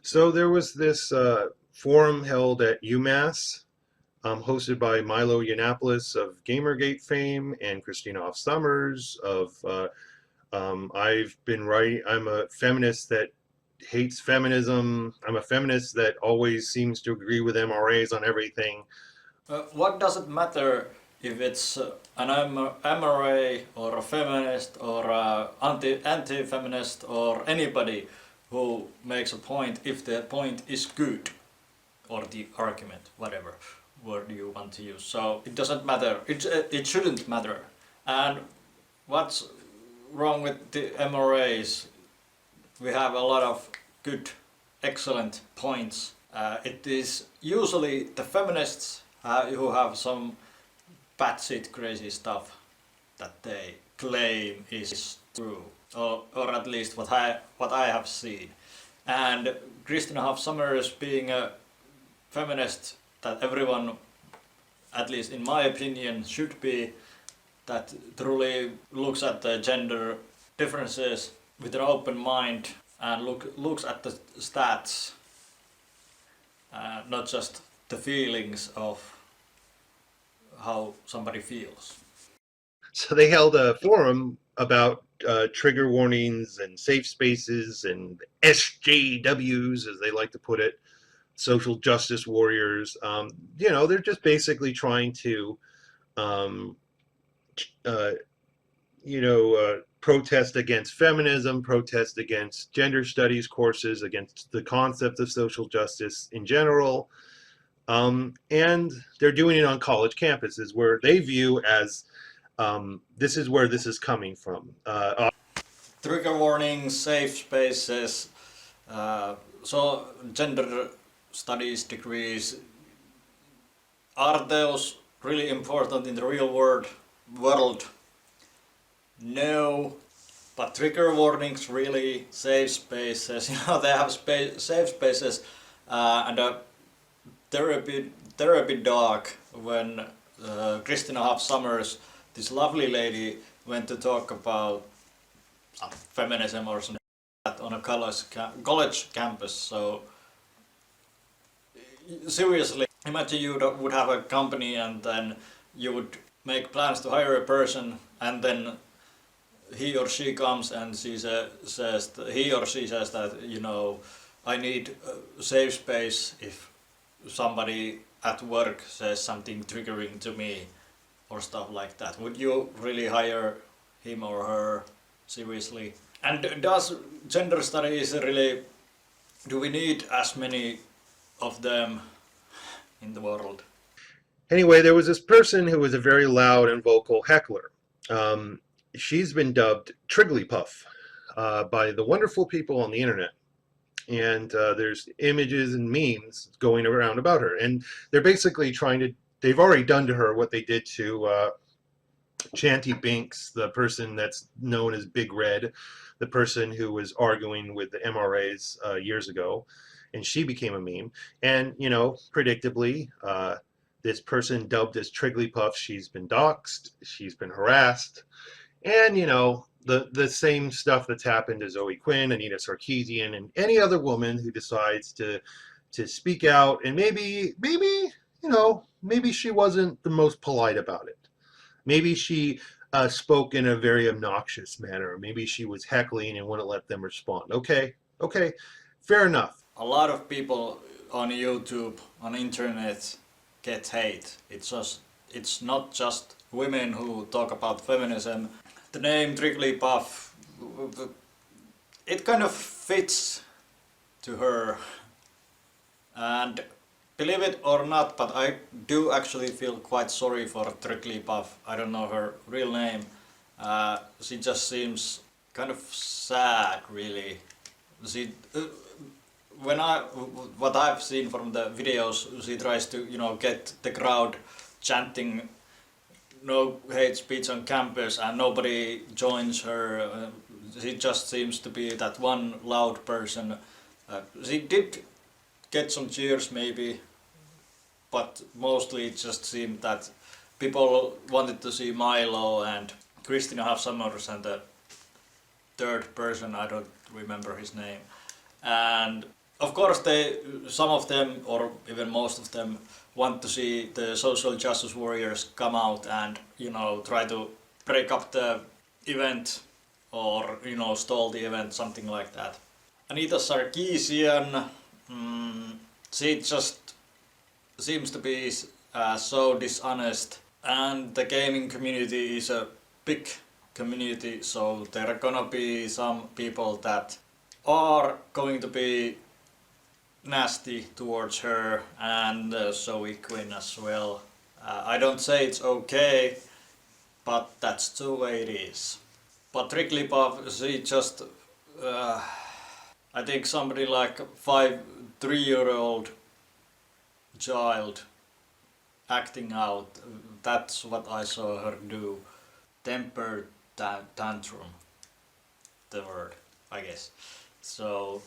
So there was this forum held at UMass, hosted by Milo Yiannopoulos of Gamergate fame and Christina Hoff Sommers of I've been writing. I'm a feminist that hates feminism. I'm a feminist that always seems to agree with MRAs on everything. What does it matter if it's an MRA or a feminist or a anti-feminist or anybody who makes a point if the point is good or the argument, whatever word you want to use. So it doesn't matter. It shouldn't matter. And what's wrong with the MRAs? We have a lot of good, excellent points. It is usually the feminists who have some batshit crazy stuff that they claim is true, or at least what I have seen. And Christina Hoff Sommers being a feminist that everyone, at least in my opinion, should be, that truly looks at the gender differences with an open mind and looks at the stats, not just the feelings of how somebody feels. So they held a forum about trigger warnings and safe spaces and SJWs, as they like to put it, social justice warriors. They're just basically trying to, um, uh, protest against feminism, protest against gender studies courses, against the concept of social justice in general. And they're doing it on college campuses where they view as this is where this is coming from. Trigger warnings, safe spaces, so gender studies degrees, are those really important in the real world? No, but trigger warnings, really, safe spaces, they have safe spaces, and they're a bit dark when Christina Hoff Sommers, this lovely lady, went to talk about feminism or something like that on a college campus. So seriously, imagine you would have a company and then you would make plans to hire a person, and then he or she comes and he or she says that, I need a safe space if somebody at work says something triggering to me or stuff like that. Would you really hire him or her seriously? And does gender studies really, do we need as many of them in the world? Anyway, there was this person who was a very loud and vocal heckler. Um, she's been dubbed Trigglypuff by the wonderful people on the internet. And there's images and memes going around about her. And they're basically they've already done to her what they did to Chanty Binks, the person that's known as Big Red, the person who was arguing with the MRAs years ago. And she became a meme. And, predictably, this person dubbed as Trigglypuff, she's been doxxed, she's been harassed, and the same stuff that's happened to Zoe Quinn, Anita Sarkeesian, and any other woman who decides to speak out, and maybe she wasn't the most polite about it. Maybe she spoke in a very obnoxious manner. Maybe she was heckling and wouldn't let them respond. Okay, fair enough. A lot of people on YouTube, on internet, get hate. It's not just women who talk about feminism. The name Trigglypuff, it kind of fits to her, and believe it or not, but I do actually feel quite sorry for Trigglypuff. I don't know her real name. She just seems kind of sad, really. She, what I've seen from the videos, she tries to, get the crowd chanting no hate speech on campus, and nobody joins her. She just seems to be that one loud person. She did get some cheers maybe, but mostly it just seemed that people wanted to see Milo and Christina Hoff Sommers and the third person, I don't remember his name. And of course some of them or even most of them want to see the social justice warriors come out and try to break up the event or stall the event, something like that. Anita Sarkeesian, she just seems to be so dishonest, and the gaming community is a big community, so there are gonna be some people that are going to be nasty towards her, and Zoe Quinn as well. I don't say it's okay, but that's the way it is. But Trigglypuff, she just, I think somebody like a 3-year-old child acting out. That's what I saw her do. Temper tantrum, the word, I guess. So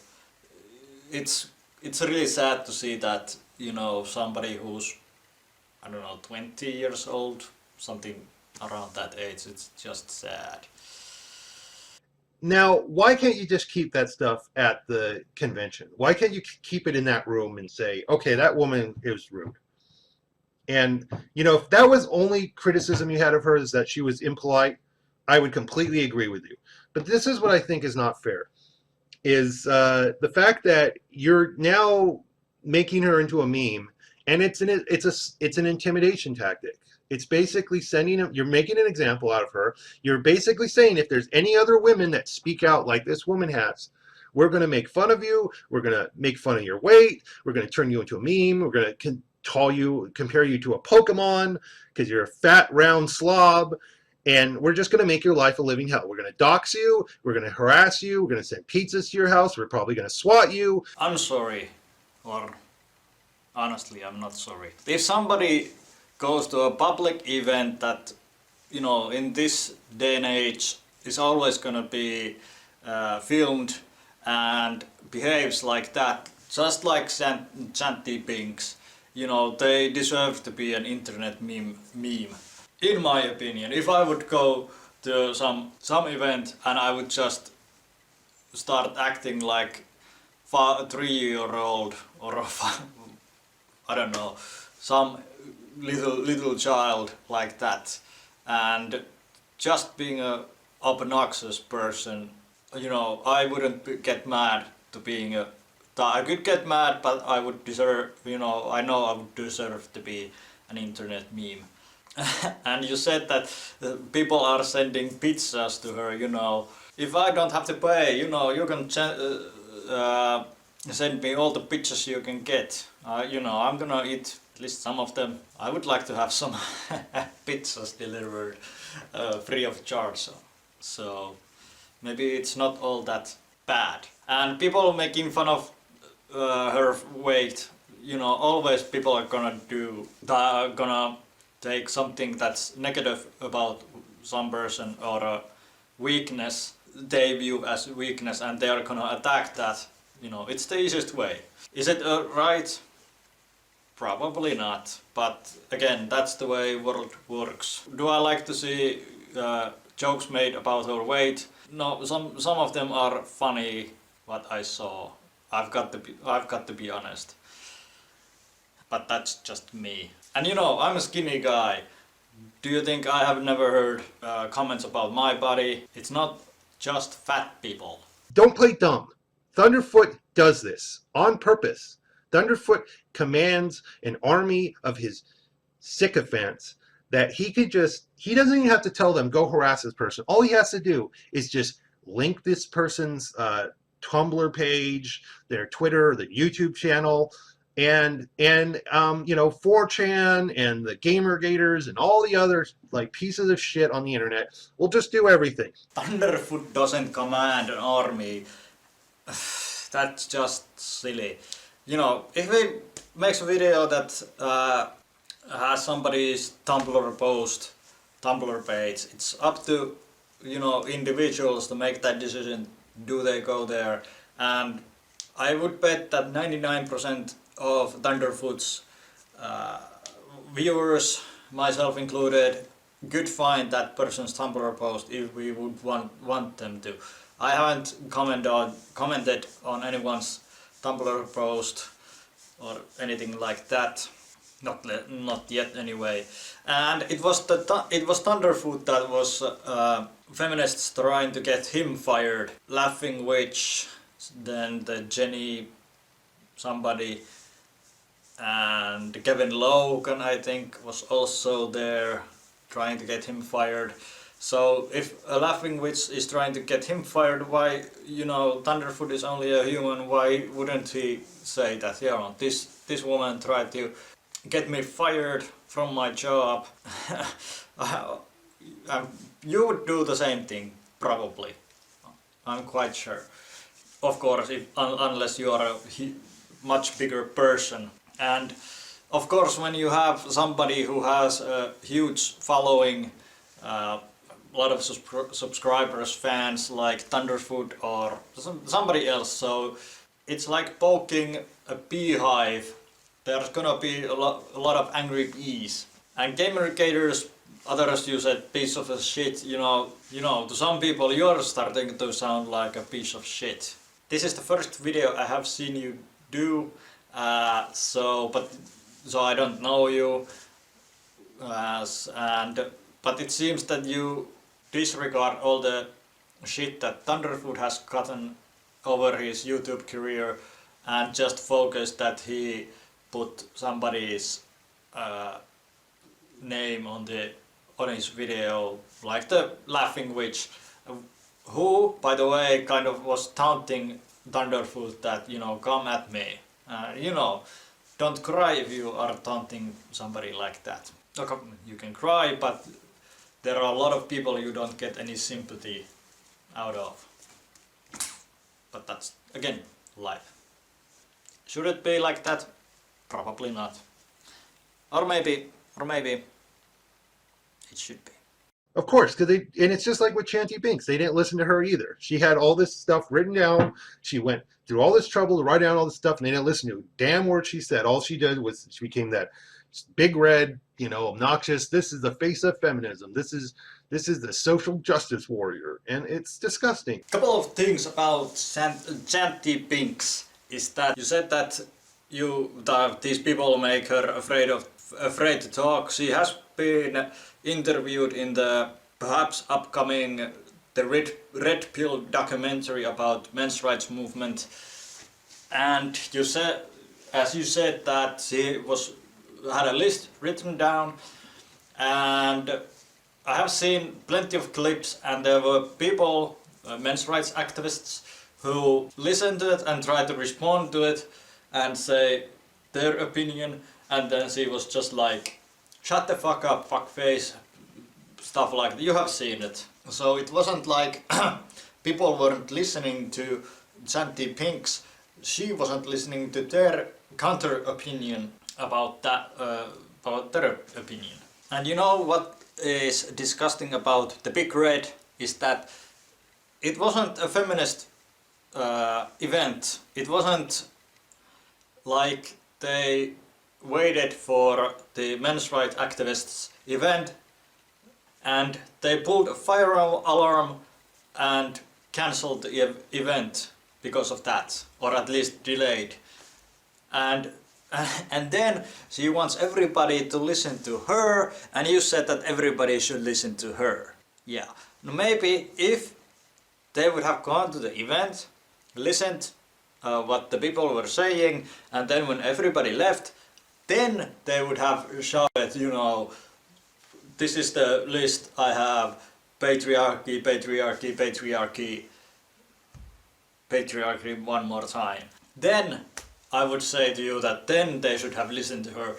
it's really sad to see that somebody who's, I don't know, 20 years old, something around that age. It's just sad. Now, why can't you just keep that stuff at the convention? Why can't you keep it in that room and say, okay, that woman is rude? And, if that was only criticism you had of her is that she was impolite, I would completely agree with you. But this is what I think is not fair, is the fact that you're now making her into a meme, and it's an intimidation tactic. It's basically you're making an example out of her. You're basically saying if there's any other women that speak out like this woman has, we're going to make fun of you. We're going to make fun of your weight. We're going to turn you into a meme. We're going to compare you to a Pokemon because you're a fat, round slob. And we're just going to make your life a living hell. We're going to dox you. We're going to harass you. We're going to send pizzas to your house. We're probably going to swat you. I'm sorry, or honestly, I'm not sorry. If somebody goes to a public event that, in this day and age is always gonna be filmed and behaves like that, just like Chanty Pinks, they deserve to be an internet meme. In my opinion, if I would go to some event and I would just start acting like a 3-year-old or I don't know, some little child like that, and just being a obnoxious person, I wouldn't get mad to being a. I could get mad, but I would deserve, I know I would deserve to be an internet meme. And you said that people are sending pizzas to her, If I don't have to pay, you can send me all the pizzas you can get. I'm gonna eat at least some of them. I would like to have some pizzas delivered free of charge. So maybe it's not all that bad. And people making fun of her weight, always people are gonna take something that's negative about some person or a weakness they view as weakness, and they are gonna attack that. It's the easiest way. Is it right? Probably not. But again, that's the way world works. Do I like to see jokes made about her weight? No, some of them are funny. What I saw, I've got to be honest. But that's just me. And I'm a skinny guy. Do you think I have never heard comments about my body? It's not just fat people. Don't play dumb. Thunderfoot does this on purpose. Thunderfoot commands an army of his sycophants that he doesn't even have to tell them, go harass this person. All he has to do is just link this person's Tumblr page, their Twitter, the YouTube channel, and 4chan and the Gamergators and all the other pieces of shit on the internet will just do everything. Thunderfoot doesn't command an army. That's just silly. If he makes a video that has somebody's Tumblr post, Tumblr page, it's up to individuals to make that decision. Do they go there? And I would bet that 99% of Thunderfoot's viewers, myself included, could find that person's Tumblr post if we would want them to. I haven't commented on anyone's Tumblr post or anything like that. Not yet anyway. And it was Thunderfoot that was feminists trying to get him fired. Laughing Witch, then the Jenny somebody, and Kevin Logan I think was also there trying to get him fired. So if a Laughing Witch is trying to get him fired, why, you know, Thunderfoot is only a human, why wouldn't he say that, yeah, this woman tried to get me fired from my job? You would do the same thing, probably. I'm quite sure. Of course, unless you are a much bigger person. And of course, when you have somebody who has a huge following, a lot of subscribers, fans like Thunderfoot or somebody else, so it's like poking a beehive. There's gonna be a lot of angry bees. And Gamergators, others you said piece of a shit, you know, to some people you're starting to sound like a piece of shit. This is the first video I have seen you do, so I don't know you, but it seems that you disregard all the shit that Thunderfoot has gotten over his YouTube career and just focus that he put somebody's name on his video, like the Laughing Witch, who, by the way, kind of was taunting Thunderfoot that, you know, come at me. You know, don't cry if you are taunting somebody like that. Okay, you can cry, but there are a lot of people you don't get any sympathy out of. But that's, again, life. Should it be like that? Probably not. Or maybe it should be. Of course, and it's just like with Chanty Binks. They didn't listen to her either. She had all this stuff written down. She went through all this trouble to write down all this stuff, and they didn't listen to a damn word she said. All she did was she became that big red, you know, obnoxious. This is the face of feminism. This is the social justice warrior, and it's disgusting. Couple of things about Chanty Binks is that you said that these people make her afraid to talk. She has been interviewed in the perhaps upcoming Red Pill documentary about men's rights movement, and you said that she had a list written down, and I have seen plenty of clips, and there were people, men's rights activists, who listened to it and tried to respond to it and say their opinion, and then she was just like, shut the fuck up, fuckface, stuff like that. You have seen it. So it wasn't like people weren't listening to Chanty Binks. She wasn't listening to their counter opinion about that, about their opinion. And you know what is disgusting about the Big Red is that it wasn't a feminist event. It wasn't like they waited for the men's rights activists event and they pulled a fire alarm and cancelled the event because of that, or at least delayed. And then she wants everybody to listen to her, and you said that everybody should listen to her. Yeah, maybe if they would have gone to the event, listened what the people were saying, and then when everybody left, then they would have shouted, you know, this is the list I have, patriarchy, patriarchy, patriarchy, patriarchy one more time. Then I would say to you that then they should have listened to her.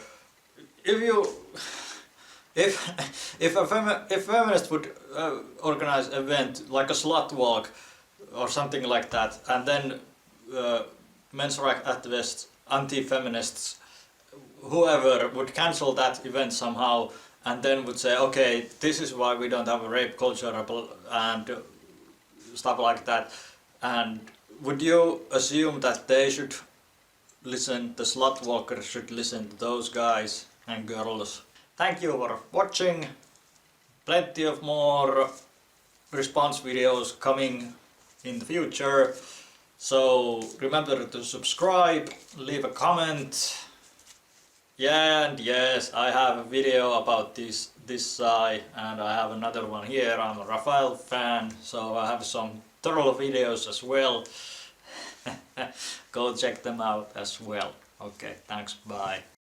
If a feminist would organize an event like a slut walk or something like that, and then men's rights activists, anti-feminists, whoever would cancel that event somehow, and then would say, okay, this is why we don't have a rape culture and stuff like that, and would you assume that they should listen, the slut walkers should listen to those guys and girls? Thank you for watching. Plenty of more response videos coming in the future. So remember to subscribe, leave a comment. Yeah, and yes, I have a video about this side, and I have another one here. I'm a Rafael fan, so I have some troll videos as well. Go check them out as well. Okay, thanks, bye.